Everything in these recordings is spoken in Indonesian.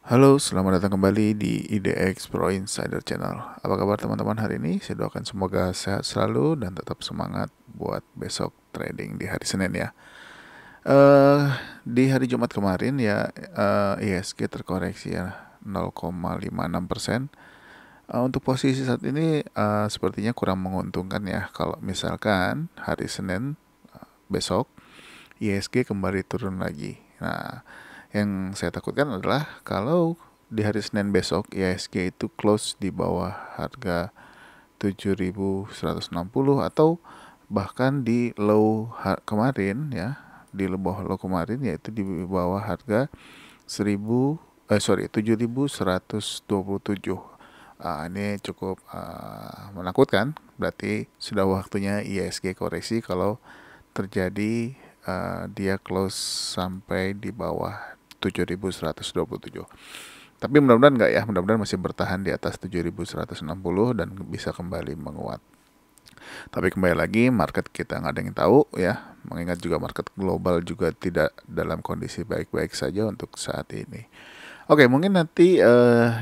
Halo, selamat datang kembali di IDX Pro Insider Channel. Apa kabar teman-teman hari ini? Saya doakan semoga sehat selalu dan tetap semangat buat besok trading di hari Senin ya. Eh di hari Jumat kemarin ya ISG terkoreksi ya 0,56%. Untuk posisi saat ini sepertinya kurang menguntungkan ya kalau misalkan hari Senin besok ISG kembali turun lagi. Nah, yang saya takutkan adalah kalau di hari Senin besok IHSG itu close di bawah harga 7.160 atau bahkan di low kemarin ya, di bawah low kemarin yaitu di bawah harga 7.127. Ini cukup menakutkan. Berarti sudah waktunya IHSG koreksi kalau terjadi dia close sampai di bawah 7.127. Tapi mudah-mudahan enggak ya, mudah-mudahan masih bertahan di atas 7.160 dan bisa kembali menguat. Tapi kembali lagi, market kita nggak ada yang tahu ya, mengingat juga market global juga tidak dalam kondisi baik-baik saja untuk saat ini. Oke, mungkin nanti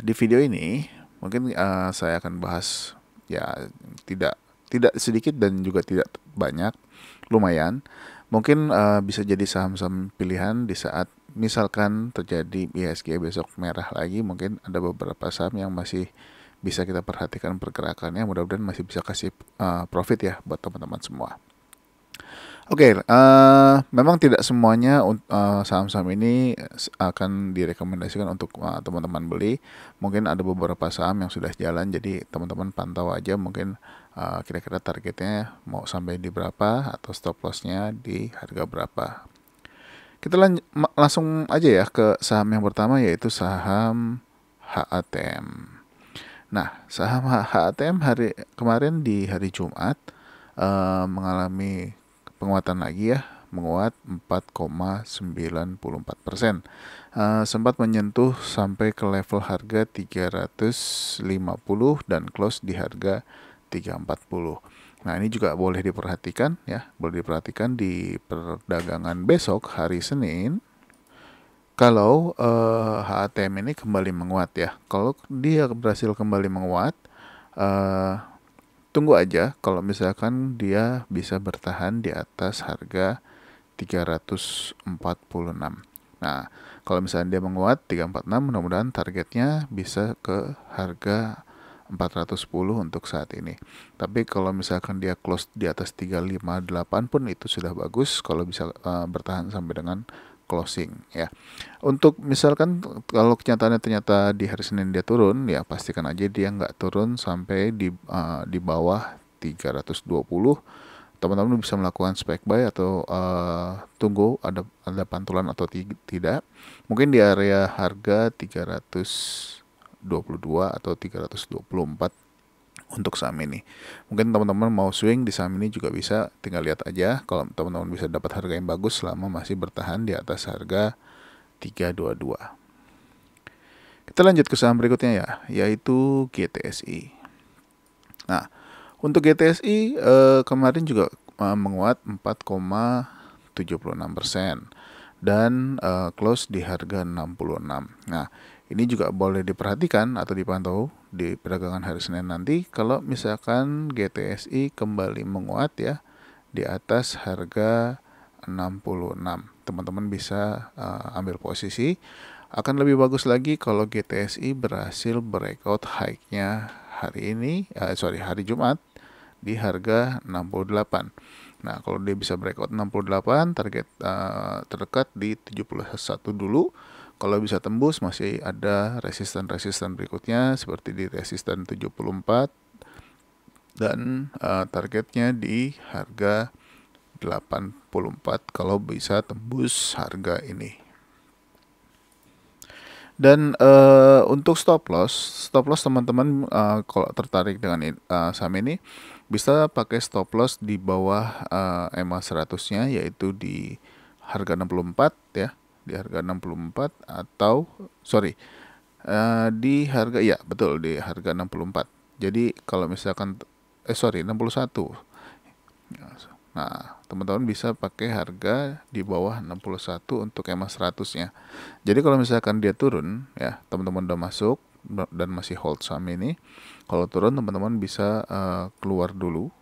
di video ini mungkin saya akan bahas ya tidak tidak sedikit dan juga tidak banyak, lumayan. Mungkin bisa jadi saham-saham pilihan di saat misalkan terjadi IHSG besok merah lagi, mungkin ada beberapa saham yang masih bisa kita perhatikan pergerakannya, mudah-mudahan masih bisa kasih profit ya buat teman-teman semua. Oke, memang tidak semuanya saham-saham ini akan direkomendasikan untuk teman-teman beli. Mungkin ada beberapa saham yang sudah jalan, jadi teman-teman pantau aja mungkin kira-kira targetnya mau sampai di berapa atau stop lossnya di harga berapa. Kita langsung aja ya ke saham yang pertama yaitu saham HATM. Nah, saham HATM hari kemarin di hari Jumat mengalami penguatan lagi ya, menguat 4,94%. Sempat menyentuh sampai ke level harga 350 dan close di harga 340. Nah, ini juga boleh diperhatikan ya, boleh diperhatikan di perdagangan besok hari Senin. Kalau HATM ini kembali menguat ya. Kalau dia berhasil kembali menguat, eh, tunggu aja kalau misalkan dia bisa bertahan di atas harga 346. Nah, kalau misalnya dia menguat 346, mudah-mudahan targetnya bisa ke harga 410 untuk saat ini. Tapi kalau misalkan dia close di atas 358 pun itu sudah bagus kalau bisa bertahan sampai dengan closing ya. Untuk misalkan kalau kenyataannya ternyata di hari Senin dia turun, ya pastikan aja dia nggak turun sampai di bawah 320. Teman-teman bisa melakukan spike buy atau tunggu ada pantulan atau tidak. Mungkin di area harga 322 atau 324 untuk saham ini. Mungkin teman-teman mau swing di saham ini juga bisa, tinggal lihat aja kalau teman-teman bisa dapat harga yang bagus selama masih bertahan di atas harga 322. Kita lanjut ke saham berikutnya ya, yaitu GTSI. Nah, untuk GTSI kemarin juga menguat 4,76% dan close di harga 66. Nah, ini juga boleh diperhatikan atau dipantau di perdagangan hari Senin nanti kalau misalkan GTSI kembali menguat ya di atas harga 66. Teman-teman bisa ambil posisi. Akan lebih bagus lagi kalau GTSI berhasil breakout high-nya hari Jumat di harga 68. Nah, kalau dia bisa breakout 68, target terdekat di 71 dulu. Kalau bisa tembus, masih ada resisten-resisten berikutnya seperti di resisten 74 dan targetnya di harga 84 kalau bisa tembus harga ini. Dan untuk stop loss teman-teman kalau tertarik dengan saham ini bisa pakai stop loss di bawah EMA 100-nya yaitu di harga 64 ya, di harga 64 atau di harga ya betul di harga 64. Jadi kalau misalkan 61. Nah, teman-teman bisa pakai harga di bawah 61 untuk EMA 100-nya. Jadi kalau misalkan dia turun, ya teman-teman udah masuk dan masih hold saham ini, kalau turun teman-teman bisa keluar dulu.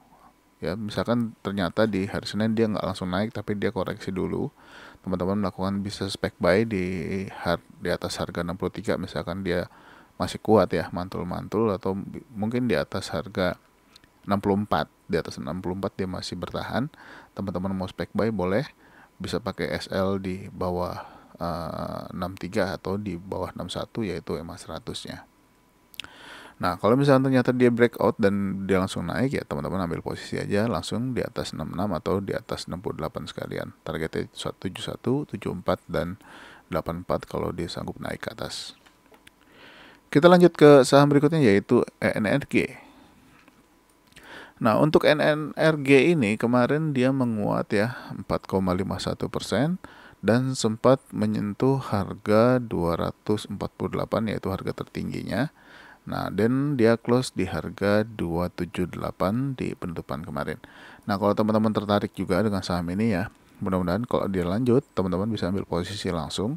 Ya, misalkan ternyata di hari Senin dia nggak langsung naik, tapi dia koreksi dulu. Teman-teman melakukan bisa spec buy di atas harga 63, misalkan dia masih kuat ya, mantul-mantul, atau mungkin di atas harga 64, di atas 64 dia masih bertahan. Teman-teman mau spec buy boleh, bisa pakai SL di bawah 63 atau di bawah 61, yaitu EMA 100-nya. Nah, kalau misalnya ternyata dia breakout dan dia langsung naik, ya teman-teman ambil posisi aja langsung di atas 66 atau di atas 68 sekalian. Targetnya 71, 74, dan 84 kalau dia sanggup naik ke atas. Kita lanjut ke saham berikutnya yaitu ENRG. Nah, untuk NNRG ini kemarin dia menguat ya 4,51% dan sempat menyentuh harga 248, yaitu harga tertingginya. Nah, dan dia close di harga 278 di penutupan kemarin. Nah, kalau teman-teman tertarik juga dengan saham ini ya, mudah-mudahan kalau dia lanjut, teman-teman bisa ambil posisi langsung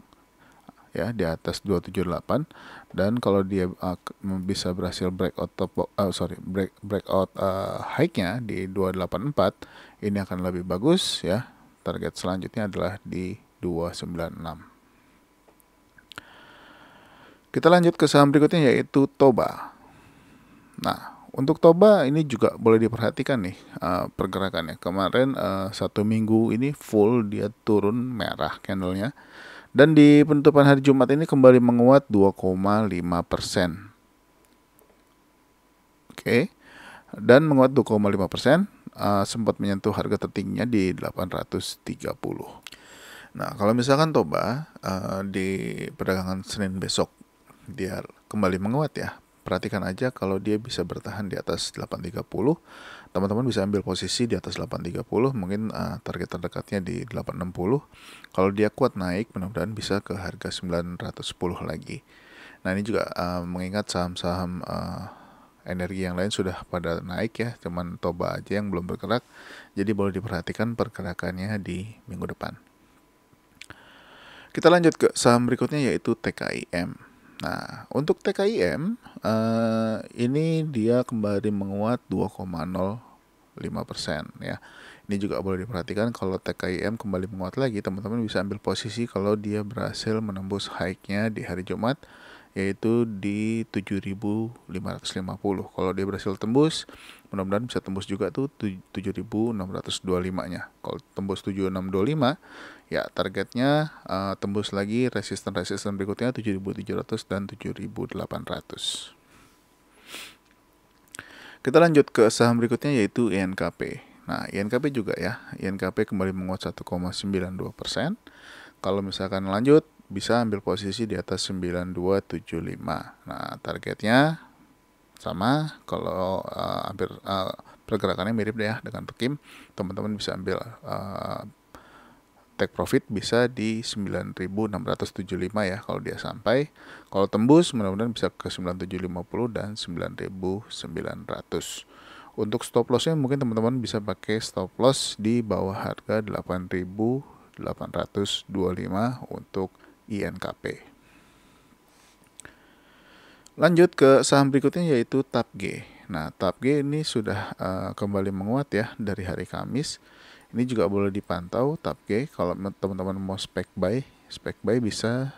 ya di atas 278, dan kalau dia bisa berhasil breakout breakout high-nya di 284, ini akan lebih bagus ya. Target selanjutnya adalah di 296. Kita lanjut ke saham berikutnya yaitu Toba. Nah, untuk Toba ini juga boleh diperhatikan nih pergerakannya. Kemarin 1 minggu ini full dia turun merah candlenya. Dan di penutupan hari Jumat ini kembali menguat 2,5%. Oke. Dan menguat 2,5%, sempat menyentuh harga tertingginya di 830. Nah, kalau misalkan Toba di perdagangan Senin besok dia kembali menguat ya, perhatikan aja kalau dia bisa bertahan di atas 830, teman-teman bisa ambil posisi di atas 830, mungkin target terdekatnya di 860. Kalau dia kuat naik, mudah-mudahan bisa ke harga 910 lagi. Nah, ini juga mengingat saham-saham energi yang lain sudah pada naik ya, cuman Toba aja yang belum bergerak. Jadi boleh diperhatikan pergerakannya di minggu depan. Kita lanjut ke saham berikutnya yaitu TKIM. Nah, untuk TKIM ini dia kembali menguat 2,05% ya. Ini juga boleh diperhatikan kalau TKIM kembali menguat lagi, teman-teman bisa ambil posisi kalau dia berhasil menembus high-nya di hari Jumat yaitu di 7.550. Kalau dia berhasil tembus, mudah-mudahan bisa tembus juga tuh 7.625-nya. Kalau tembus 7.625, ya targetnya tembus lagi resisten berikutnya 7.700 dan 7.800. Kita lanjut ke saham berikutnya yaitu INKP. Nah, INKP juga ya, INKP kembali menguat 1,92%. Kalau misalkan lanjut, bisa ambil posisi di atas 9275. Nah, targetnya sama, kalau hampir pergerakannya mirip deh ya dengan Rekim, teman-teman bisa ambil take profit bisa di 9.675 ya kalau dia sampai. Kalau tembus mudah-mudahan bisa ke 9.750 dan 9.900. Untuk stop lossnya mungkin teman-teman bisa pakai stop loss di bawah harga 8.825 untuk INKP. Lanjut ke saham berikutnya yaitu TAPG. Nah, TAPG ini sudah kembali menguat ya dari hari Kamis. Ini juga boleh dipantau TAPG kalau teman-teman mau spec buy bisa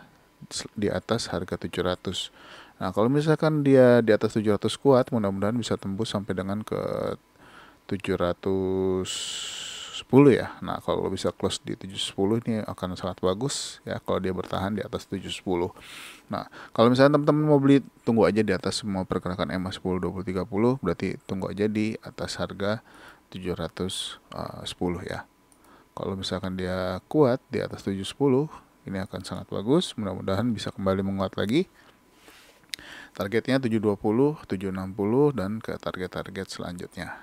di atas harga 700. Nah, kalau misalkan dia di atas 700 kuat, mudah-mudahan bisa tembus sampai dengan ke 710 ya. Nah, kalau bisa close di 710 ini akan sangat bagus ya kalau dia bertahan di atas 710. Nah, kalau misalnya teman-teman mau beli, tunggu aja di atas semua pergerakan EMA 10, 20, 30, berarti tunggu aja di atas harga 710 ya. Kalau misalkan dia kuat di atas 710, ini akan sangat bagus, mudah-mudahan bisa kembali menguat lagi. Targetnya 720, 760 dan ke target-target selanjutnya.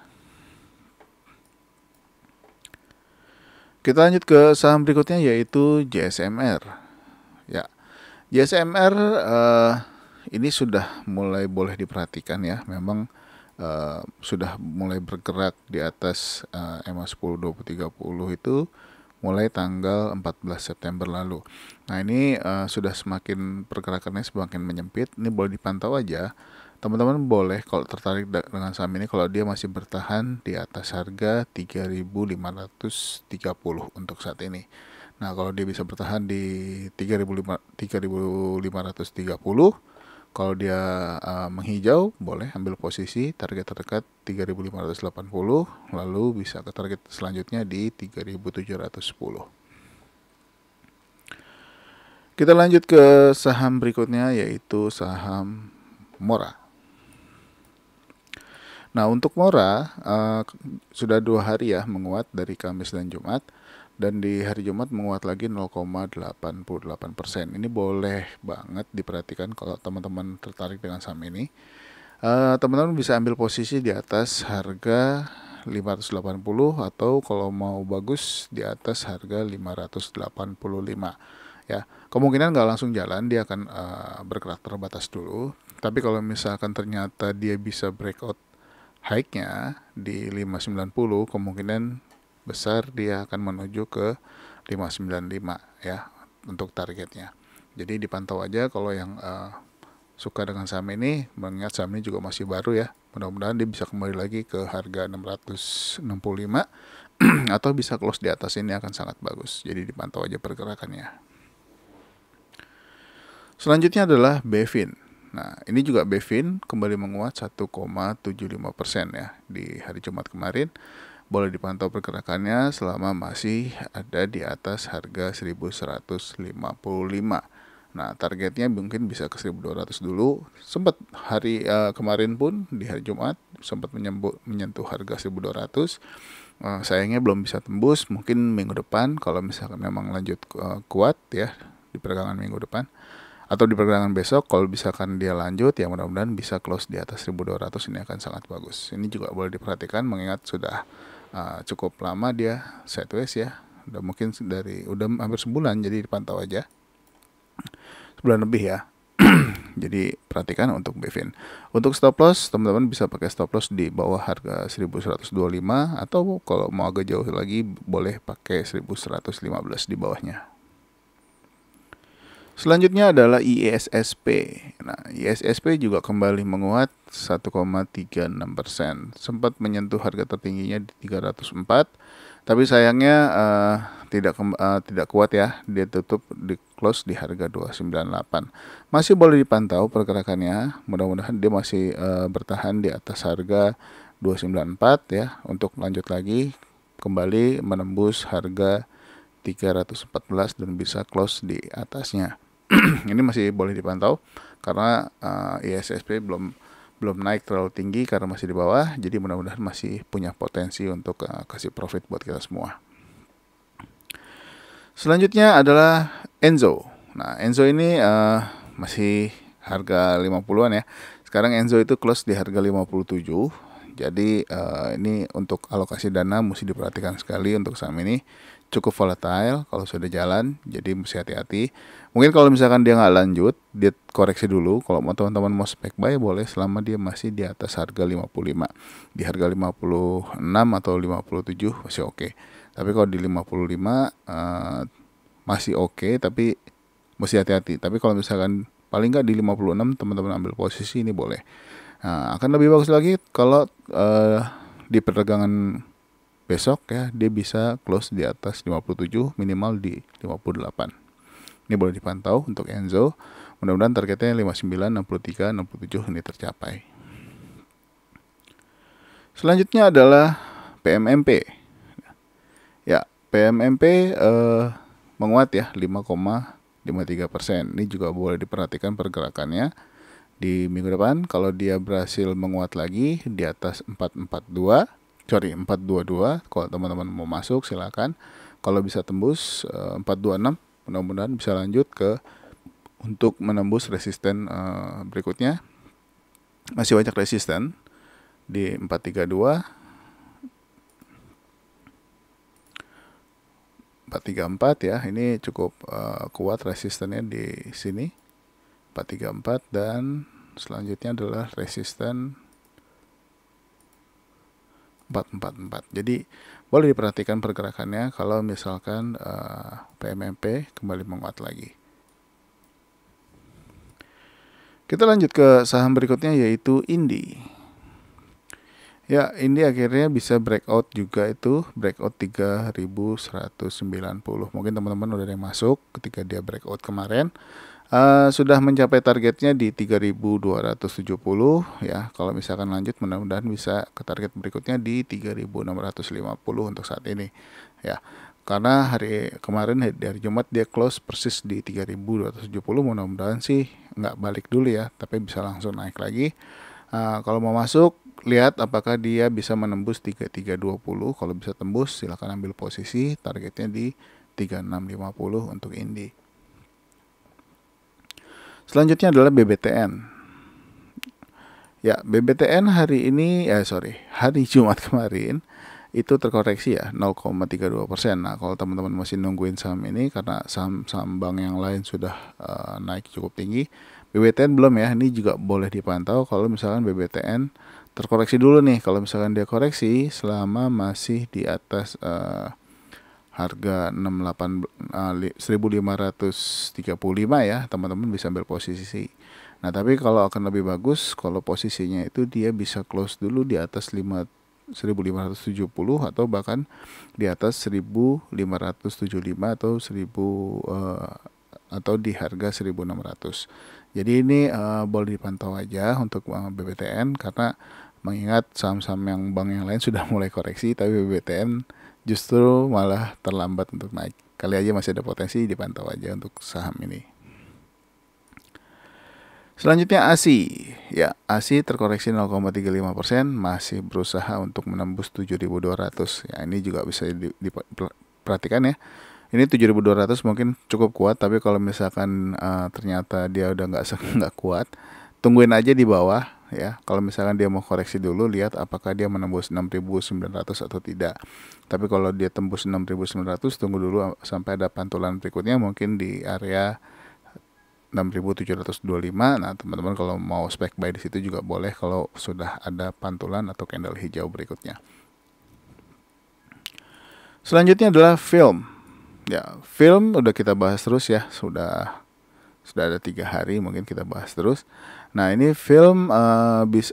Kita lanjut ke saham berikutnya yaitu JSMR. Ya, JSMR ini sudah mulai boleh diperhatikan ya. Memang sudah mulai bergerak di atas EMA 10, 20, 30 itu mulai tanggal 14 September lalu. Nah ini sudah semakin pergerakannya semakin menyempit. Ini boleh dipantau aja. Teman-teman boleh kalau tertarik dengan saham ini kalau dia masih bertahan di atas harga 3.530 untuk saat ini. Nah, kalau dia bisa bertahan di 3.530, kalau dia menghijau, boleh ambil posisi target terdekat 3.580, lalu bisa ke target selanjutnya di 3.710. Kita lanjut ke saham berikutnya yaitu saham Mora. Nah, untuk Mora sudah 2 hari ya menguat dari Kamis dan Jumat, dan di hari Jumat menguat lagi 0,88%. Ini boleh banget diperhatikan kalau teman-teman tertarik dengan saham ini. Teman-teman bisa ambil posisi di atas harga 580 atau kalau mau bagus di atas harga 585 ya. Kemungkinan nggak langsung jalan, dia akan bergerak terbatas dulu. Tapi kalau misalkan ternyata dia bisa breakout high-nya di 590, kemungkinan besar dia akan menuju ke 595 ya untuk targetnya. Jadi dipantau aja kalau yang suka dengan saham ini, mengingat saham ini juga masih baru ya. Mudah-mudahan dia bisa kembali lagi ke harga 665 atau bisa close di atas ini akan sangat bagus. Jadi dipantau aja pergerakannya. Selanjutnya adalah Bevin. Nah, ini juga Bevin kembali menguat 1,75% ya di hari Jumat kemarin. Boleh dipantau pergerakannya selama masih ada di atas harga 1155. Nah, targetnya mungkin bisa ke 1200 dulu. Sempat hari kemarin pun di hari Jumat sempat menyentuh harga 1200. Sayangnya belum bisa tembus. Mungkin minggu depan kalau misalkan memang lanjut kuat ya di perdagangan minggu depan atau di perdagangan besok, kalau misalkan dia lanjut ya mudah-mudahan bisa close di atas 1200, ini akan sangat bagus. Ini juga boleh diperhatikan mengingat sudah cukup lama dia sideways ya. Udah hampir sebulan, jadi dipantau aja. Sebulan lebih ya. Jadi perhatikan untuk Bevin. Untuk stop loss, teman-teman bisa pakai stop loss di bawah harga 1125 atau kalau mau agak jauh lagi boleh pakai 1115 di bawahnya. Selanjutnya adalah ISSP. Nah, ISSP juga kembali menguat 1,36%. Sempat menyentuh harga tertingginya di 304, tapi sayangnya tidak kuat ya. Dia tutup di close di harga 298. Masih boleh dipantau pergerakannya. Mudah-mudahan dia masih bertahan di atas harga 294 ya untuk lanjut lagi kembali menembus harga 314 dan bisa close di atasnya. Ini masih boleh dipantau karena ISSP belum naik terlalu tinggi karena masih di bawah, jadi mudah-mudahan masih punya potensi untuk kasih profit buat kita semua. Selanjutnya adalah Enzo. Nah, Enzo ini masih harga 50-an ya. Sekarang Enzo itu close di harga 57. Jadi ini untuk alokasi dana mesti diperhatikan sekali untuk saham ini. Cukup volatile kalau sudah jalan, jadi mesti hati-hati. Mungkin kalau misalkan dia nggak lanjut, dia koreksi dulu. Kalau teman-teman mau spek buy boleh selama dia masih di atas harga 55. Di harga 56 atau 57 masih oke. Tapi kalau di 55 masih oke, tapi mesti hati-hati. Tapi kalau misalkan paling nggak di 56 teman-teman ambil posisi ini boleh. Nah, akan lebih bagus lagi kalau di perdagangan besok ya dia bisa close di atas 57, minimal di 58. Ini boleh dipantau untuk Enzo. Mudah-mudahan targetnya 59, 63, 67 ini tercapai. Selanjutnya adalah PMMP. Ya, PMMP menguat ya 5,53%. Ini juga boleh diperhatikan pergerakannya di minggu depan. Kalau dia berhasil menguat lagi di atas 422, kalau teman-teman mau masuk silakan. Kalau bisa tembus 426, mudah-mudahan bisa lanjut untuk menembus resisten berikutnya. Masih banyak resisten di 432, 434 ya. Ini cukup kuat resistennya di sini 434, dan selanjutnya adalah resisten 444. Jadi boleh diperhatikan pergerakannya kalau misalkan PMMP kembali menguat lagi. Kita lanjut ke saham berikutnya yaitu Indi. Ya, Indi akhirnya bisa breakout juga, itu breakout 3190. Mungkin teman-teman udah ada yang masuk ketika dia breakout kemarin. Sudah mencapai targetnya di 3270 ya. Kalau misalkan lanjut, mudah-mudahan bisa ke target berikutnya di 3650 untuk saat ini ya. Karena hari kemarin di hari Jumat dia close persis di 3270. Mudah-mudahan sih nggak balik dulu ya, tapi bisa langsung naik lagi. Kalau mau masuk, lihat apakah dia bisa menembus 3320. Kalau bisa tembus, silakan ambil posisi, targetnya di 3650 untuk Indi. Selanjutnya adalah BBTN. Ya, BBTN hari Jumat kemarin itu terkoreksi ya 0,32%. Nah, kalau teman-teman masih nungguin saham ini karena saham bank yang lain sudah naik cukup tinggi, BBTN belum ya. Ini juga boleh dipantau kalau misalkan BBTN terkoreksi dulu nih. Kalau misalkan dia koreksi selama masih di atas harga 1535 ya, teman-teman bisa ambil posisi. Nah, tapi kalau akan lebih bagus kalau posisinya itu dia bisa close dulu di atas 1570 atau bahkan di atas 1575 atau atau di harga 1600. Jadi ini boleh dipantau aja untuk BBTN, karena mengingat saham-saham yang bank yang lain sudah mulai koreksi, tapi BBTN justru malah terlambat untuk naik. Kali aja masih ada potensi, dipantau aja untuk saham ini. Selanjutnya ASI. Ya, ASI terkoreksi 0,35%, masih berusaha untuk menembus 7.200. Ya, ini juga bisa diperhatikan ya. Ini 7.200 mungkin cukup kuat, tapi kalau misalkan ternyata dia udah nggak kuat, tungguin aja di bawah ya. Kalau misalkan dia mau koreksi dulu, lihat apakah dia menembus 6.900 atau tidak. Tapi kalau dia tembus 6.900, tunggu dulu sampai ada pantulan berikutnya mungkin di area 6.725. Nah, teman-teman kalau mau spek buy di situ juga boleh kalau sudah ada pantulan atau candle hijau berikutnya. Selanjutnya adalah film. Ya, film udah kita bahas terus ya, sudah ada 3 hari mungkin kita bahas terus. Nah, ini film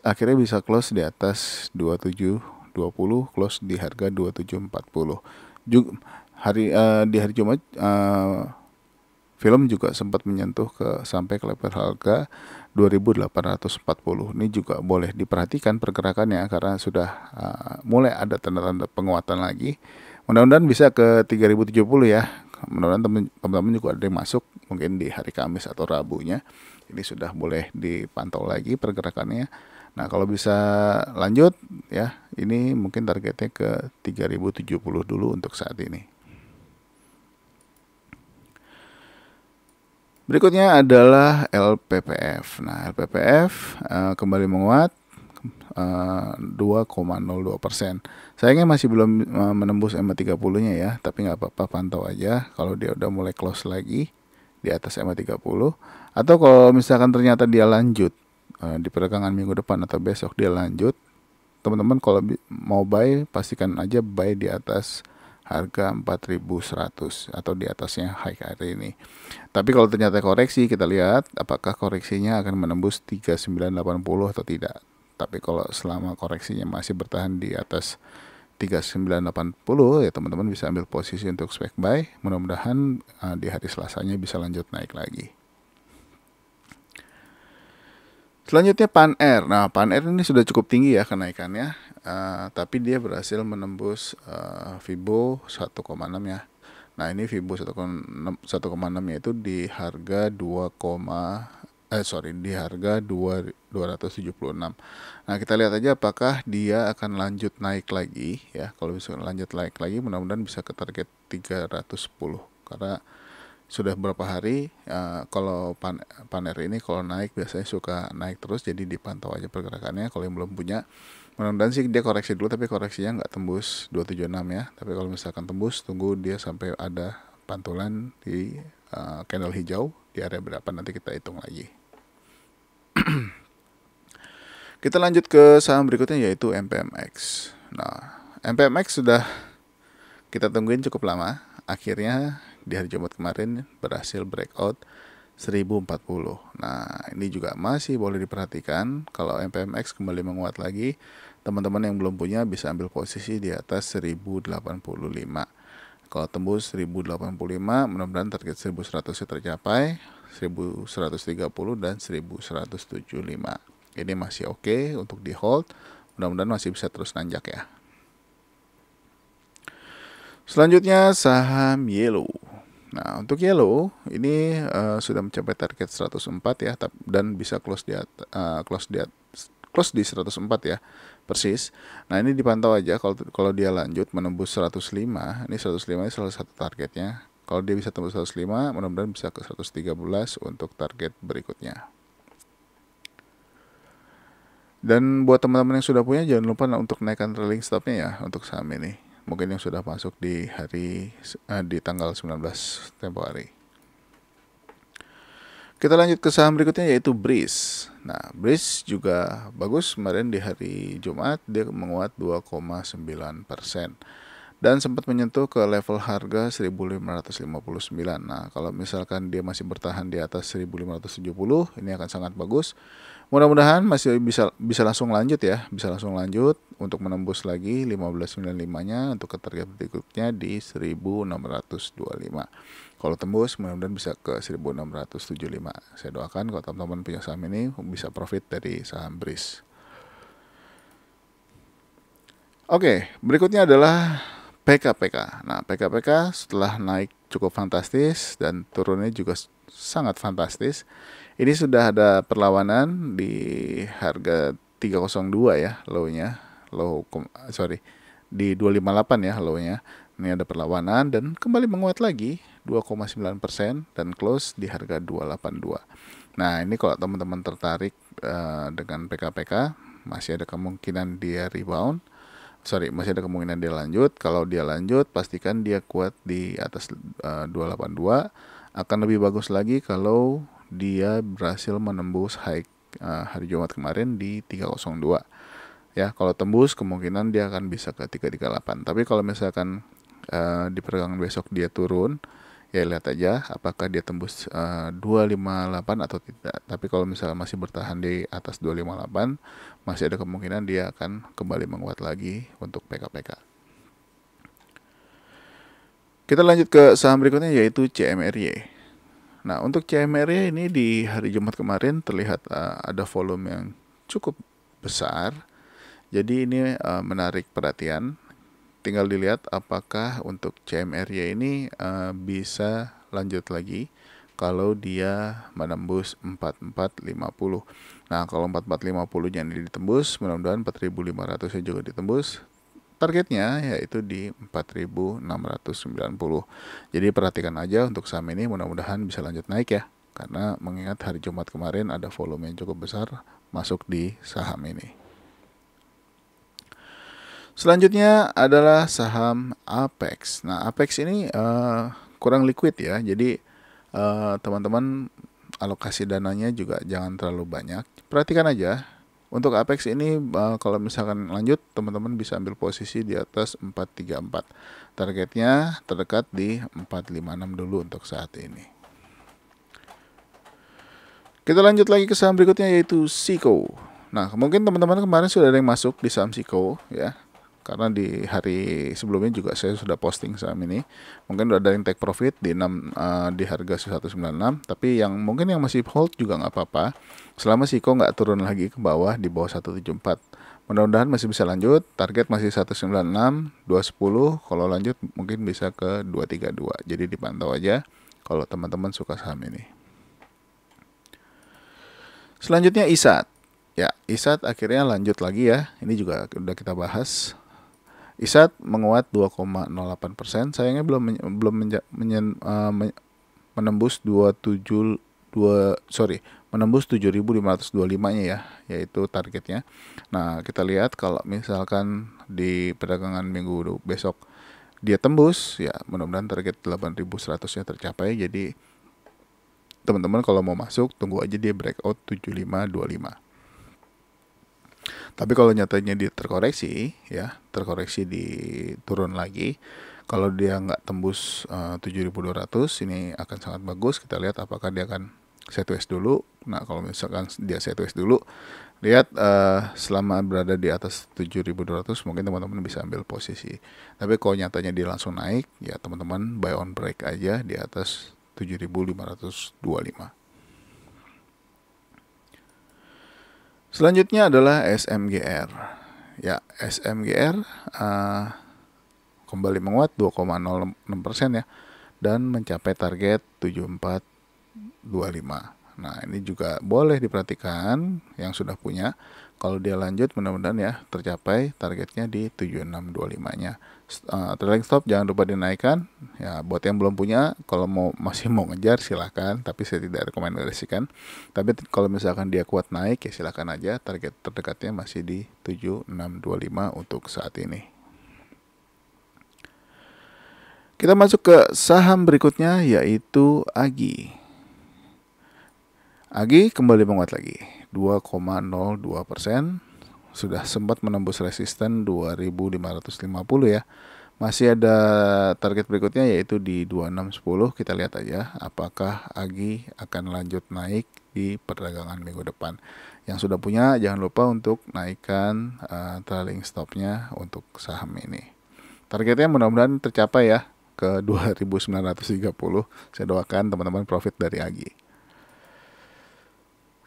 akhirnya bisa close di atas 2720, close di harga 2740. Juga di hari Jumat film juga sempat menyentuh sampai ke level harga 2840. Ini juga boleh diperhatikan pergerakannya karena sudah mulai ada tanda-tanda penguatan lagi. Mudah-mudahan bisa ke 3070 ya. Mudah-mudahan teman-teman juga ada yang masuk mungkin di hari Kamis atau Rabunya. Ini sudah boleh dipantau lagi pergerakannya. Nah, kalau bisa lanjut ya, ini mungkin targetnya ke 3070 dulu untuk saat ini. Berikutnya adalah LPPF. Nah, LPPF kembali menguat 2,02%. Sayangnya masih belum menembus EMA 30-nya ya, tapi nggak apa-apa, pantau aja kalau dia udah mulai close lagi di atas EMA 30. Atau kalau misalkan ternyata dia lanjut di perdagangan minggu depan atau besok dia lanjut, teman-teman kalau mau buy pastikan aja buy di atas harga 4.100 atau di atasnya high hari ini. Tapi kalau ternyata koreksi, kita lihat apakah koreksinya akan menembus 3980 atau tidak. Tapi kalau selama koreksinya masih bertahan di atas 3980 ya, teman-teman bisa ambil posisi untuk spek buy. Mudah-mudahan di hari Selasanya bisa lanjut naik lagi. Selanjutnya Pan-Air. Nah, Pan-Air ini sudah cukup tinggi ya kenaikannya, tapi dia berhasil menembus Fibo 1,6 ya. Nah, ini Fibo 1,6 yaitu di harga di harga 276. Nah, kita lihat aja apakah dia akan lanjut naik lagi ya. Kalau bisa lanjut naik lagi, mudah-mudahan bisa ke target 310. Karena sudah beberapa hari kalau Pan-Air ini kalau naik biasanya suka naik terus, jadi dipantau aja pergerakannya. Kalau yang belum punya, mudah-mudahan sih dia koreksi dulu, tapi koreksinya nggak tembus 276 ya. Tapi kalau misalkan tembus, tunggu dia sampai ada pantulan di candle hijau di area berapa, nanti kita hitung lagi. Kita lanjut ke saham berikutnya yaitu MPMX. Nah, MPMX sudah kita tungguin cukup lama. Akhirnya di hari Jumat kemarin berhasil breakout 1040. Nah, ini juga masih boleh diperhatikan. Kalau MPMX kembali menguat lagi, teman-teman yang belum punya bisa ambil posisi di atas 1085. Kalau tembus 1085, mudah-mudahan target 1100 tercapai, 1130 dan 1175. Ini masih oke untuk di hold. Mudah-mudahan masih bisa terus nanjak ya. Selanjutnya saham Yellow. Nah, untuk Yellow ini sudah mencapai target 104 ya, dan bisa close di 104 ya, persis. Nah, ini dipantau aja kalau dia lanjut menembus 105. Ini 105 ini salah satu targetnya. Kalau dia bisa tembus 105, mudah-mudahan bisa ke 113 untuk target berikutnya. Dan buat teman-teman yang sudah punya, jangan lupa untuk naikkan trailing stopnya ya untuk saham ini. Mungkin yang sudah masuk di tanggal 19 tempo hari. Kita lanjut ke saham berikutnya yaitu Breeze. Nah, Breeze juga bagus. Kemarin di hari Jumat dia menguat 2,9%. Dan sempat menyentuh ke level harga 1559. Nah, kalau misalkan dia masih bertahan di atas 1570, ini akan sangat bagus. Mudah-mudahan masih bisa langsung lanjut ya, bisa langsung lanjut untuk menembus lagi 1595-nya untuk ke target berikutnya di 1625. Kalau tembus mudah-mudahan bisa ke 1675. Saya doakan kalau teman-teman punya saham ini bisa profit dari saham Breeze. Oke, berikutnya adalah PKPK. Nah, PKPK setelah naik cukup fantastis dan turunnya juga sangat fantastis. Ini sudah ada perlawanan di harga 302 ya, di 258 ya low-nya. Ini ada perlawanan dan kembali menguat lagi 2,9% dan close di harga 282. Nah, ini kalau teman-teman tertarik dengan PKPK, masih ada kemungkinan dia rebound. Masih ada kemungkinan dia lanjut. Kalau dia lanjut, pastikan dia kuat di atas 282. Akan lebih bagus lagi kalau dia berhasil menembus high hari Jumat kemarin di 302. Ya, kalau tembus kemungkinan dia akan bisa ke 338. Tapi kalau misalkan di perdagangan besok dia turun, ya lihat aja apakah dia tembus 258 atau tidak. Tapi kalau misalnya masih bertahan di atas 258, masih ada kemungkinan dia akan kembali menguat lagi untuk PKPK. Kita lanjut ke saham berikutnya yaitu CMRY. Nah, untuk CMRY ini di hari Jumat kemarin terlihat ada volume yang cukup besar. Jadi ini menarik perhatian. Tinggal dilihat apakah untuk CMRY ini bisa lanjut lagi kalau dia menembus 4450. Nah, kalau 4450-nya ini ditembus, mudah-mudahan 4500-nya juga ditembus. Targetnya yaitu di 4690. Jadi perhatikan aja untuk saham ini, mudah-mudahan bisa lanjut naik ya. Karena mengingat hari Jumat kemarin ada volume yang cukup besar masuk di saham ini. Selanjutnya adalah saham Apex. Nah, Apex ini kurang liquid ya. Jadi teman-teman alokasi dananya juga jangan terlalu banyak. Perhatikan aja. Untuk Apex ini kalau misalkan lanjut, teman-teman bisa ambil posisi di atas 434. Targetnya terdekat di 456 dulu untuk saat ini. Kita lanjut lagi ke saham berikutnya yaitu Siko. Nah, mungkin teman-teman kemarin sudah ada yang masuk di saham Siko ya. Karena di hari sebelumnya juga saya sudah posting saham ini. Mungkin udah ada yang take profit di harga 196. Tapi yang mungkin yang masih hold juga nggak apa-apa. Selama Siko nggak turun lagi ke bawah di bawah 174. Mudah-mudahan masih bisa lanjut. Target masih 196, 210. Kalau lanjut mungkin bisa ke 232. Jadi dipantau aja kalau teman-teman suka saham ini. Selanjutnya ISAT. Ya, ISAT akhirnya lanjut lagi ya. Ini juga udah kita bahas. ISAT menguat 2,08%. Sayangnya menembus 7.525-nya ya, yaitu targetnya. Nah, kita lihat kalau misalkan di perdagangan minggu besok dia tembus, ya mudah-mudahan target 8.100-nya tercapai. Jadi teman-teman kalau mau masuk, tunggu aja dia breakout 7525. Tapi kalau nyatanya dia terkoreksi, ya terkoreksi di turun lagi, kalau dia nggak tembus 7.200, ini akan sangat bagus. Kita lihat apakah dia akan sideways dulu. Nah, kalau misalkan dia sideways dulu, lihat selama berada di atas 7.200, mungkin teman-teman bisa ambil posisi. Tapi kalau nyatanya dia langsung naik, ya teman-teman buy on break aja di atas 7.525. Selanjutnya adalah SMGR. Ya, SMGR kembali menguat 2,06% ya, dan mencapai target 7425. Nah, ini juga boleh diperhatikan yang sudah punya. Kalau dia lanjut, mudah-mudahan ya tercapai targetnya di 7625-nya. Trailing stop jangan lupa dinaikkan. Ya, buat yang belum punya, kalau masih mau ngejar silahkan, tapi saya tidak rekomendasikan. Tapi kalau misalkan dia kuat naik ya silahkan aja. Target terdekatnya masih di 7625 untuk saat ini. Kita masuk ke saham berikutnya, yaitu AGI. AGI kembali menguat lagi, 2,02%. Sudah sempat menembus resisten 2.550 ya. Masih ada target berikutnya yaitu di 2610. Kita lihat aja apakah AGI akan lanjut naik di perdagangan minggu depan. Yang sudah punya jangan lupa untuk naikkan trailing stopnya untuk saham ini. Targetnya mudah-mudahan tercapai ya ke 2.930. Saya doakan teman-teman profit dari AGI.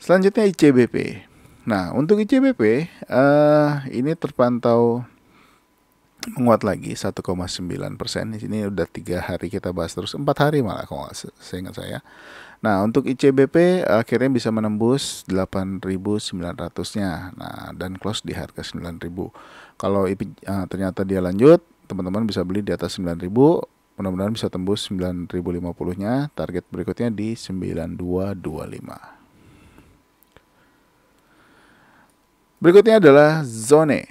Selanjutnya ICBP. Nah, untuk ICBP ini terpantau menguat lagi 1,9%. Di sini udah 3 hari kita bahas terus, 4 hari malah kalau seingat saya. Nah, untuk ICBP akhirnya bisa menembus 8.900-nya. Nah, dan close di harga 9.000. Kalau ternyata dia lanjut, teman-teman bisa beli di atas 9.000. Mudah-mudahan bisa tembus 9.050-nya. Target berikutnya di 9225. Berikutnya adalah Zone.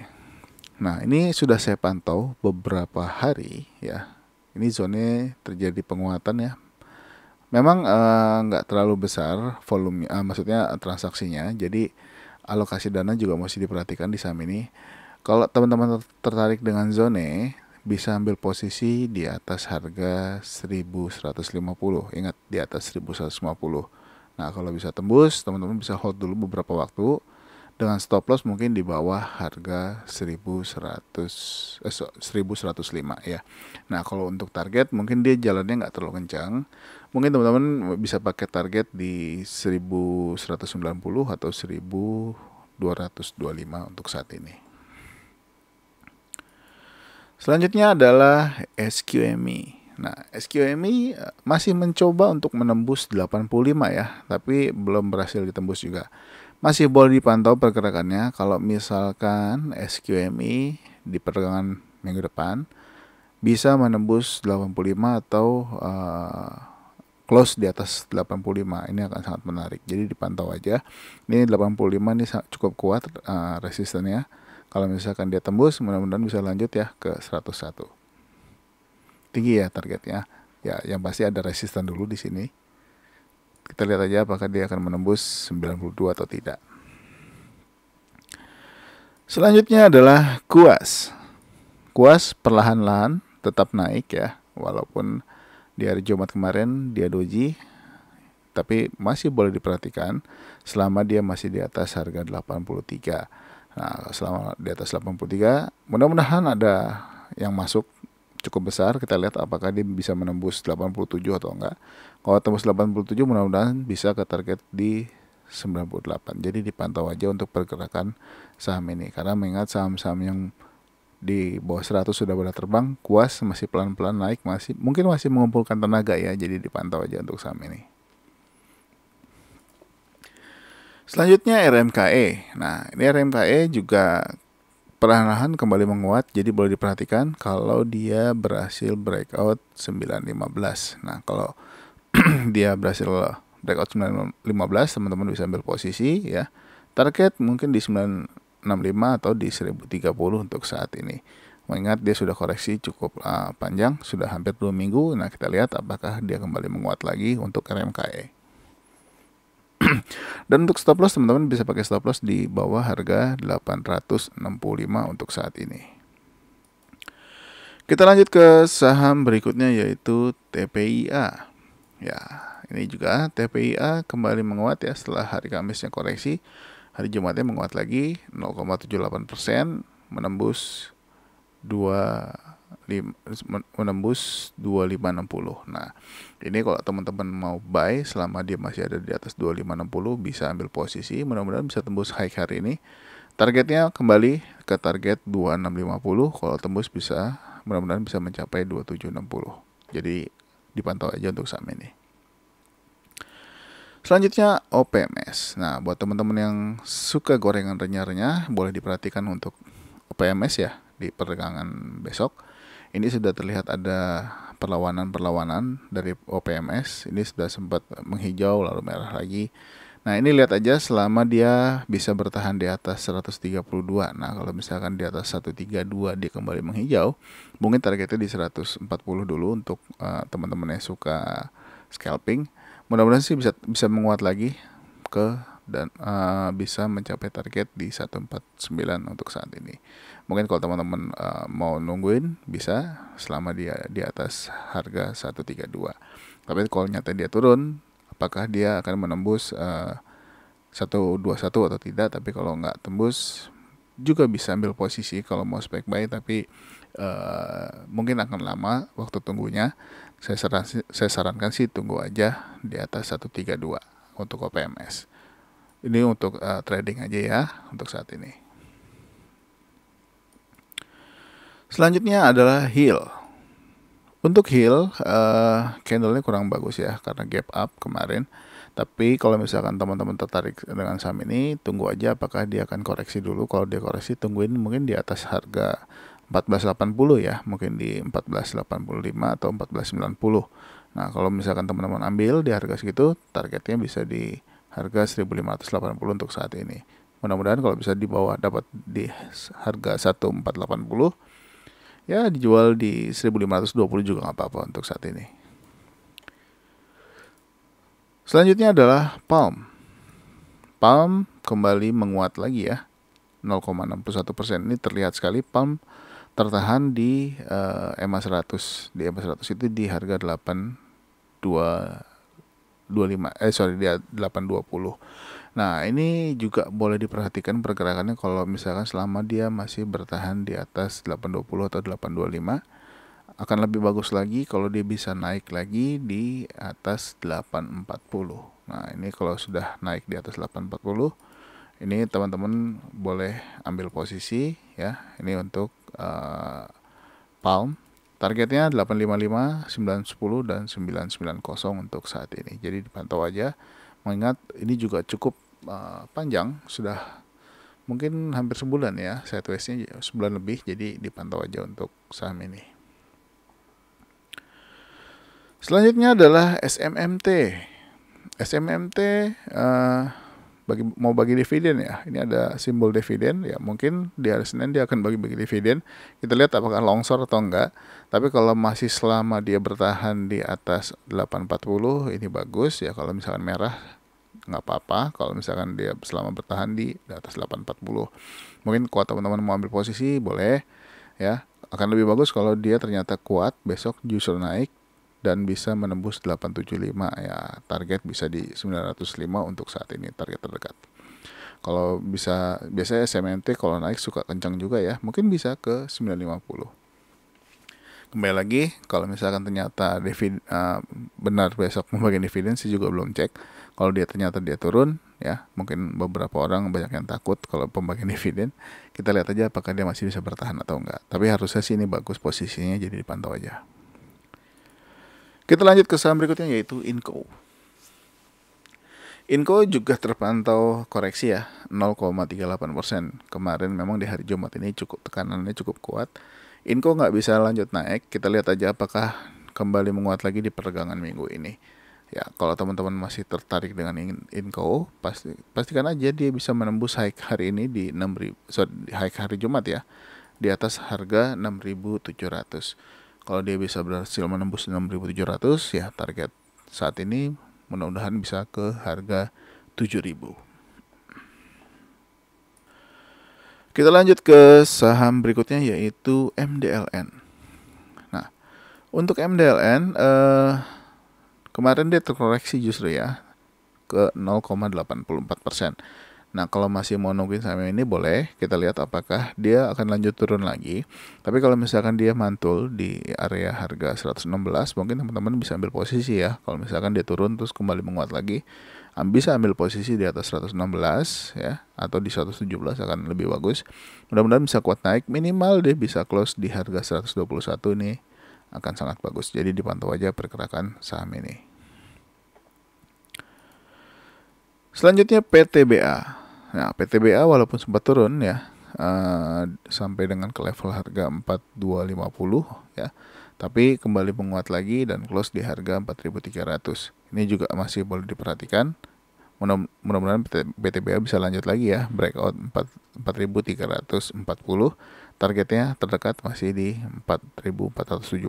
Nah, ini sudah saya pantau beberapa hari ya. Ini Zone terjadi penguatan ya. Memang nggak terlalu besar volume, maksudnya transaksinya. Jadi alokasi dana juga mesti diperhatikan di saham ini. Kalau teman-teman tertarik dengan Zone, bisa ambil posisi di atas harga 1150. Ingat, di atas 1150. Nah, kalau bisa tembus, teman-teman bisa hold dulu beberapa waktu dengan stop loss mungkin di bawah harga 1105 ya. Nah, kalau untuk target mungkin dia jalannya nggak terlalu kencang. Mungkin teman-teman bisa pakai target di 1190 atau 1225 untuk saat ini. Selanjutnya adalah SQMI. Nah, SQMI masih mencoba untuk menembus 85 ya, tapi belum berhasil ditembus juga. Masih boleh dipantau pergerakannya. Kalau misalkan SQMI di perdagangan minggu depan bisa menembus 85 atau close di atas 85, ini akan sangat menarik. Jadi dipantau aja. Ini 85 ini cukup kuat resistennya. Kalau misalkan dia tembus, mudah-mudahan bisa lanjut ya ke 101. Tinggi ya targetnya. Ya, yang pasti ada resisten dulu di sini. Kita lihat aja apakah dia akan menembus 92 atau tidak. Selanjutnya adalah KUAS. KUAS perlahan-lahan tetap naik ya. Walaupun di hari Jumat kemarin dia doji. Tapi masih boleh diperhatikan selama dia masih di atas harga 83. Nah, selama di atas 83, mudah-mudahan ada yang masuk cukup besar. Kita lihat apakah dia bisa menembus 87 atau enggak. Kalau tembus 87, mudah-mudahan bisa ke target di 98. Jadi dipantau aja untuk pergerakan saham ini. Karena mengingat saham-saham yang di bawah 100 sudah pada terbang, KUAS masih pelan-pelan naik, mungkin masih mengumpulkan tenaga ya. Jadi dipantau aja untuk saham ini. Selanjutnya RMKE. Nah, ini RMKE juga perlahan-lahan kembali menguat, jadi boleh diperhatikan kalau dia berhasil breakout 915. Nah, kalau dia berhasil breakout 915, teman-teman bisa ambil posisi ya. Target mungkin di 965 atau di 1030 untuk saat ini. Mengingat dia sudah koreksi cukup panjang, sudah hampir 2 minggu. Nah, kita lihat apakah dia kembali menguat lagi untuk RMKE. Dan untuk stop loss teman-teman bisa pakai stop loss di bawah harga 865 untuk saat ini. Kita lanjut ke saham berikutnya yaitu TPIA. Ya, ini juga TPIA kembali menguat ya setelah hari Kamisnya koreksi. Hari Jumatnya menguat lagi 0,78%, menembus 2560. Nah, ini kalau teman-teman mau buy selama dia masih ada di atas 2560 bisa ambil posisi, mudah-mudahan bisa tembus high hari ini. Targetnya kembali ke target 2650, kalau tembus bisa mudah-mudahan bisa mencapai 2760. Jadi dipantau aja untuk saham ini. Selanjutnya OPMS. Nah, buat teman-teman yang suka gorengan renyah-renyah, boleh diperhatikan untuk OPMS ya di perdagangan besok. Ini sudah terlihat ada perlawanan dari OPMS. Ini sudah sempat menghijau lalu merah lagi. Nah, ini lihat aja selama dia bisa bertahan di atas 132. Nah, kalau misalkan di atas 132 dia kembali menghijau, mungkin targetnya di 140 dulu untuk teman-teman yang suka scalping. Mudah-mudahan sih bisa menguat lagi dan bisa mencapai target di 149 untuk saat ini. Mungkin kalau teman-teman mau nungguin bisa selama dia di atas harga 132. Tapi kalau nyata dia turun, apakah dia akan menembus 121 atau tidak? Tapi kalau nggak tembus juga bisa ambil posisi kalau mau spek buy, tapi mungkin akan lama waktu tunggunya. Saya sarankan sih tunggu aja di atas 132 untuk OPMS. Ini untuk trading aja ya untuk saat ini. Selanjutnya adalah HIL. Untuk HIL candlenya kurang bagus ya karena gap up kemarin. Tapi kalau misalkan teman-teman tertarik dengan saham ini, tunggu aja apakah dia akan koreksi dulu. Kalau dia koreksi, tungguin mungkin di atas harga 1480 ya, mungkin di 1485 atau 1490. Nah, kalau misalkan teman-teman ambil di harga segitu, targetnya bisa di harga 1580 untuk saat ini. Mudah-mudahan kalau bisa di bawah dapat di harga 1480, ya dijual di 1520 juga nggak apa-apa untuk saat ini. Selanjutnya adalah Palm. Palm kembali menguat lagi ya, 0,61%. Ini terlihat sekali Palm tertahan di EMA 100. Di EMA 100 itu di harga 820. Di 820. Nah, ini juga boleh diperhatikan pergerakannya kalau misalkan selama dia masih bertahan di atas 820 atau 825. Akan lebih bagus lagi kalau dia bisa naik lagi di atas 840. Nah, ini kalau sudah naik di atas 840, ini teman-teman boleh ambil posisi ya. Ini untuk Palm. Targetnya 855, 910 dan 990 untuk saat ini. Jadi dipantau aja. Mengingat ini juga cukup panjang, sudah mungkin hampir sebulan ya, sideways-nya sebulan lebih, jadi dipantau aja untuk saham ini. Selanjutnya adalah SMMT. SMMT mau bagi dividen ya. Ini ada simbol dividen ya. Mungkin di hari Senin dia akan bagi dividen. Kita lihat apakah longsor atau enggak. Tapi kalau masih selama dia bertahan di atas 840 ini bagus ya. Kalau misalkan merah nggak apa-apa. Kalau misalkan dia selama bertahan di atas 840, mungkin kalau teman-teman mau ambil posisi boleh ya. Akan lebih bagus kalau dia ternyata kuat besok justru naik dan bisa menembus 875 ya. Target bisa di 905 untuk saat ini, target terdekat. Kalau bisa, biasanya SMNT kalau naik suka kencang juga ya, mungkin bisa ke 950. Kembali lagi, kalau misalkan ternyata benar besok membagi dividen, sih juga belum cek. Kalau ternyata dia turun ya, mungkin beberapa orang banyak yang takut kalau pembagian dividen. Kita lihat aja apakah dia masih bisa bertahan atau enggak. Tapi harusnya sih ini bagus posisinya, jadi dipantau aja. Kita lanjut ke saham berikutnya yaitu Inco. Inco juga terpantau koreksi ya, 0,38%. Kemarin memang di hari Jumat ini tekanannya cukup kuat. Inco nggak bisa lanjut naik. Kita lihat aja apakah kembali menguat lagi di perdagangan minggu ini. Ya, kalau teman-teman masih tertarik dengan Inco, pastikan aja dia bisa menembus high hari ini di 6.000, high hari Jumat ya, di atas harga 6.700. Kalau dia bisa berhasil menembus 6.700 ya, target saat ini mudah-mudahan bisa ke harga 7.000. Kita lanjut ke saham berikutnya yaitu MDLN. Nah, untuk MDLN kemarin dia terkoreksi justru ya ke 0,84%. Nah, kalau masih mau nungguin saham ini boleh kita lihat apakah dia akan lanjut turun lagi. Tapi kalau misalkan dia mantul di area harga 116, mungkin teman-teman bisa ambil posisi ya. Kalau misalkan dia turun terus kembali menguat lagi, bisa ambil posisi di atas 116 ya, atau di 117 akan lebih bagus. Mudah-mudahan bisa kuat naik, minimal dia bisa close di harga 121 nih, akan sangat bagus. Jadi dipantau aja pergerakan saham ini. Selanjutnya PTBA. Nah, PTBA walaupun sempat turun ya, sampai dengan ke level harga 4250 ya, tapi kembali menguat lagi dan close di harga 4300. Ini juga masih boleh diperhatikan. Mudah-mudahan PTBA bisa lanjut lagi ya, breakout 4340. Targetnya terdekat masih di 4470.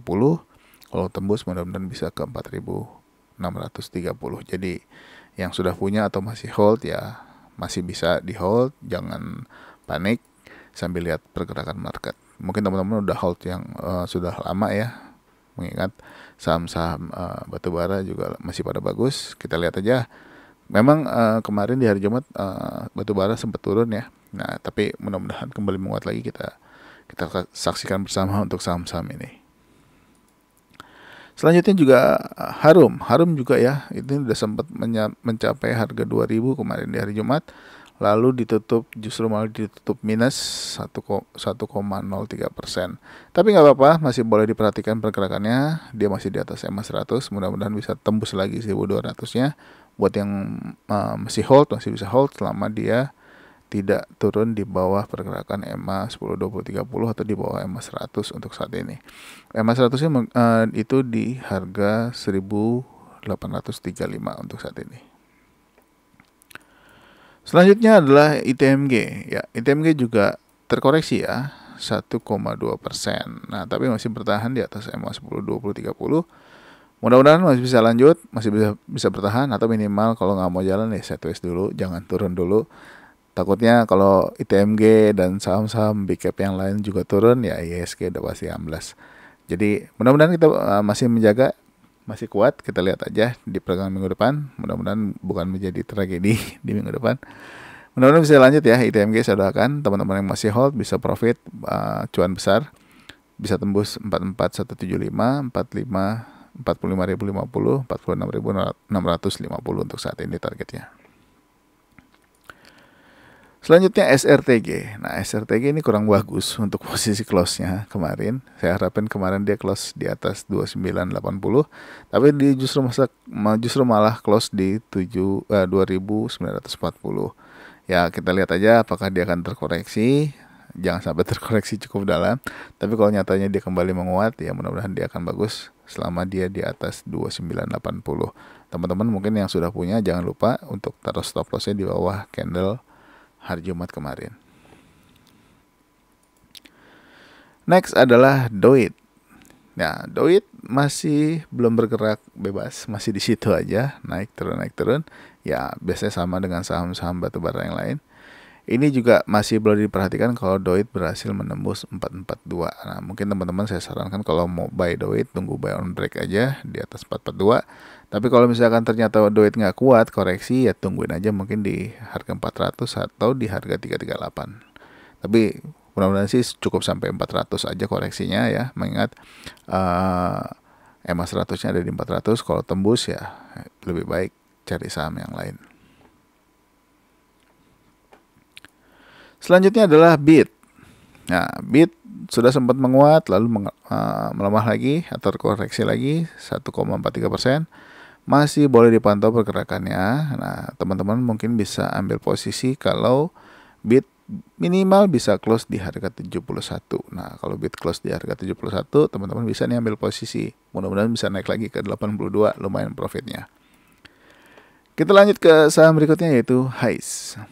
Kalau tembus mudah-mudahan bisa ke 4630. Jadi yang sudah punya atau masih hold ya masih bisa di hold, jangan panik sambil lihat pergerakan market. Mungkin teman-teman udah hold yang sudah lama ya, mengingat saham-saham batubara juga masih pada bagus. Kita lihat aja. Memang kemarin di hari Jumat batubara sempat turun ya. Nah, tapi mudah-mudahan kembali menguat lagi. Kita saksikan bersama untuk saham-saham ini. Selanjutnya juga Harum juga ya, itu udah sempat mencapai harga 2000 kemarin di hari Jumat, lalu malah ditutup minus 1,03%. Tapi nggak apa-apa, masih boleh diperhatikan pergerakannya, dia masih di atas EMA 100, mudah-mudahan bisa tembus lagi 1200-nya. Buat yang masih bisa hold selama dia tidak turun di bawah pergerakan EMA 10, 20, 30 atau di bawah EMA 100 untuk saat ini. EMA 100 itu di harga 1835 untuk saat ini. Selanjutnya adalah ITMG. Ya, ITMG juga terkoreksi ya, 1,2%. Nah, tapi masih bertahan di atas EMA 10, 20, 30. Mudah-mudahan masih bisa lanjut, masih bisa bertahan, atau minimal kalau nggak mau jalan ya sideways dulu, jangan turun dulu. Takutnya kalau ITMG dan saham-saham big cap yang lain juga turun, ya IHSG udah pasti amblas. Jadi mudah-mudahan kita masih menjaga, masih kuat. Kita lihat aja di perdagangan minggu depan. Mudah-mudahan bukan menjadi tragedi di minggu depan. Mudah-mudahan bisa lanjut ya ITMG. Saya doakan teman-teman yang masih hold bisa profit, cuan besar. Bisa tembus 44175, 45.050, 46.650 untuk saat ini targetnya. Selanjutnya SRTG. Nah, SRTG ini kurang bagus untuk posisi close-nya kemarin. Saya harapin kemarin dia close di atas 2980, tapi dia justru malah close di 2940. Ya, kita lihat aja apakah dia akan terkoreksi. Jangan sampai terkoreksi cukup dalam. Tapi kalau nyatanya dia kembali menguat, ya mudah-mudahan dia akan bagus selama dia di atas 2980. Teman-teman mungkin yang sudah punya jangan lupa untuk taruh stop loss-nya di bawah candle hari Jumat kemarin. Next adalah Doit. Nah, Doit masih belum bergerak bebas, masih di situ aja, naik turun. Ya, biasanya sama dengan saham-saham batubara yang lain. Ini juga masih belum diperhatikan kalau Doit berhasil menembus 442. Nah, mungkin teman-teman saya sarankan kalau mau buy Doit, tunggu buy on break aja di atas 442. Tapi kalau misalkan ternyata Doit nggak kuat koreksi, ya tungguin aja mungkin di harga 400 atau di harga 338. Tapi mudah-mudahan sih cukup sampai 400 aja koreksinya ya, mengingat EMA 100-nya ada di 400. Kalau tembus ya lebih baik cari saham yang lain. Selanjutnya adalah BIT. Nah, BIT sudah sempat menguat lalu melemah lagi atau koreksi lagi 1,43%. Masih boleh dipantau pergerakannya. Nah, teman-teman mungkin bisa ambil posisi kalau BIT minimal bisa close di harga 71. Nah, kalau BIT close di harga 71, teman-teman bisa nih ambil posisi. Mudah-mudahan bisa naik lagi ke 82, lumayan profitnya. Kita lanjut ke saham berikutnya yaitu HISE.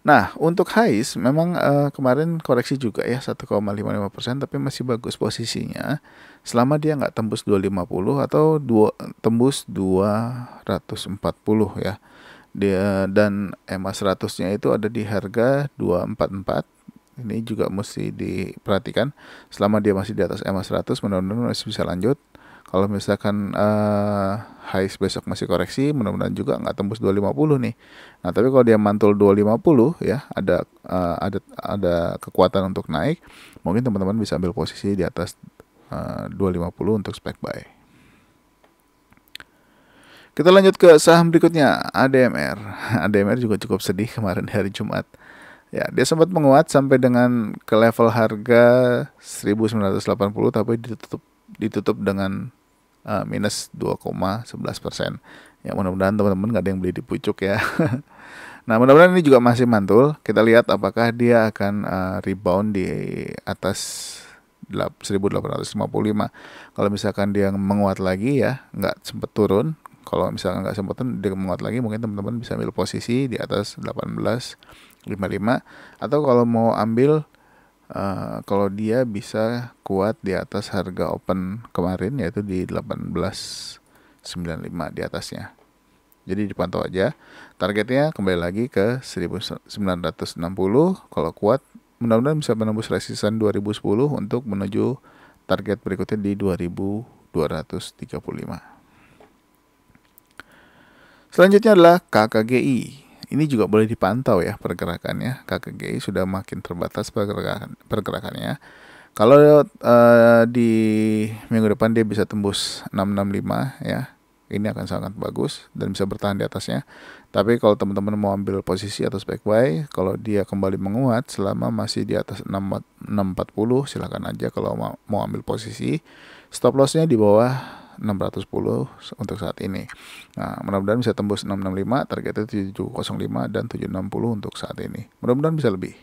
Nah, untuk HISE memang kemarin koreksi juga ya 1,55%, tapi masih bagus posisinya selama dia nggak tembus 250 atau tembus 240 ya. Dan EMA 100-nya itu ada di harga 244. Ini juga mesti diperhatikan. Selama dia masih di atas EMA 100, mudah-mudahan masih bisa lanjut. Kalau misalkan highs besok masih koreksi, mudah-mudahan juga nggak tembus 250 nih. Nah, tapi kalau dia mantul 250 ya, ada kekuatan untuk naik, mungkin teman-teman bisa ambil posisi di atas 250 untuk spek buy. Kita lanjut ke saham berikutnya, ADMR. ADMR juga cukup sedih kemarin hari Jumat. Ya, dia sempat menguat sampai dengan ke level harga 1980, tapi ditutup dengan minus 2,11%. Ya, mudah-mudahan teman-teman nggak ada yang beli di pucuk ya. Nah, mudah-mudahan ini juga masih mantul. Kita lihat apakah dia akan rebound di atas 1855. Kalau misalkan dia menguat lagi ya, nggak sempat turun. Kalau misalkan nggak sempat dia menguat lagi, mungkin teman-teman bisa ambil posisi di atas 1855. Atau kalau mau ambil, kalau dia bisa kuat di atas harga open kemarin, yaitu di 1895 di atasnya. Jadi dipantau aja. Targetnya kembali lagi ke 1960. Kalau kuat, mudah-mudahan bisa menembus resisan 2010 untuk menuju target berikutnya di 2235. Selanjutnya adalah KKGI. Ini juga boleh dipantau ya pergerakannya. KKGI sudah makin terbatas pergerakannya. Kalau di minggu depan dia bisa tembus 665 ya, ini akan sangat bagus dan bisa bertahan di atasnya. Tapi kalau teman-teman mau ambil posisi atau spek buy, kalau dia kembali menguat selama masih di atas 640, silakan aja kalau mau ambil posisi. Stop lossnya di bawah 610 untuk saat ini. Nah, mudah-mudahan bisa tembus 665, targetnya 705 dan 760 untuk saat ini. Mudah-mudahan bisa lebih.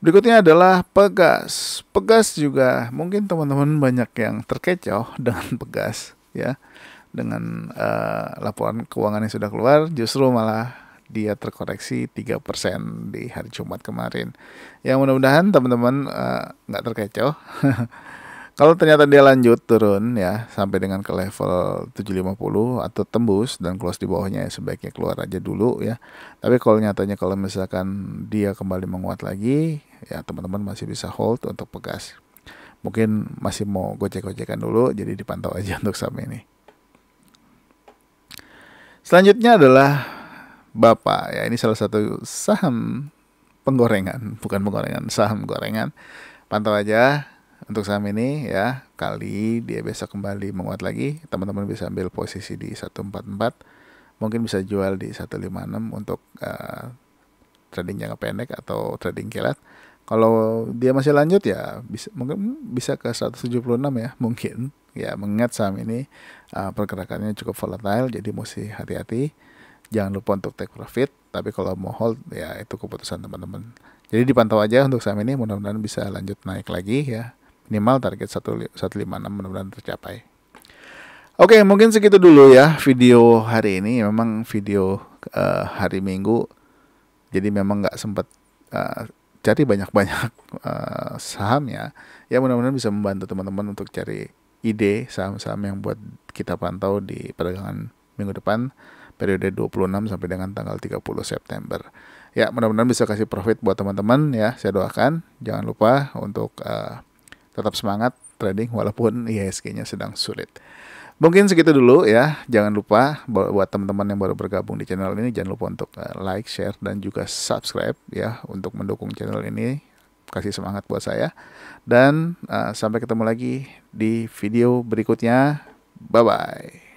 Berikutnya adalah Pegas. Pegas juga mungkin teman-teman banyak yang terkecoh dengan Pegas ya. Dengan laporan keuangan yang sudah keluar, justru malah dia terkoreksi 3% di hari Jumat kemarin. Ya, mudah-mudahan teman-teman nggak terkecoh. Kalau ternyata dia lanjut turun ya sampai dengan ke level 750 atau tembus dan close di bawahnya, ya sebaiknya keluar aja dulu ya. Tapi kalau nyatanya kalau misalkan dia kembali menguat lagi, ya teman-teman masih bisa hold untuk Pegas. Mungkin masih mau gocek-gocekan dulu, jadi dipantau aja untuk saham ini. Selanjutnya adalah Bapa ya, ini salah satu saham penggorengan, bukan penggorengan, saham gorengan. Pantau aja untuk saham ini ya, kali dia besok kembali menguat lagi, teman-teman bisa ambil posisi di 144, mungkin bisa jual di 156 untuk trading jangka pendek atau trading kilat. Kalau dia masih lanjut ya mungkin bisa ke 176 ya, mungkin ya, mengingat saham ini pergerakannya cukup volatile, jadi mesti hati-hati. Jangan lupa untuk take profit, tapi kalau mau hold ya itu keputusan teman-teman. Jadi dipantau aja untuk saham ini, mudah-mudahan bisa lanjut naik lagi ya. Minimal target 156 mudah-mudahan tercapai. Oke, mungkin segitu dulu ya video hari ini. Memang video hari Minggu, jadi memang nggak sempat cari banyak-banyak saham ya. Ya mudah-mudahan bisa membantu teman-teman untuk cari ide saham-saham yang buat kita pantau di perdagangan minggu depan, periode 26 sampai dengan tanggal 30 September. Ya, mudah-mudahan bisa kasih profit buat teman-teman ya. Saya doakan. Jangan lupa untuk tetap semangat trading walaupun IHSG-nya sedang sulit. Mungkin segitu dulu ya. Jangan lupa buat teman-teman yang baru bergabung di channel ini, jangan lupa untuk like, share, dan juga subscribe ya untuk mendukung channel ini. Kasih semangat buat saya. Dan sampai ketemu lagi di video berikutnya. Bye-bye.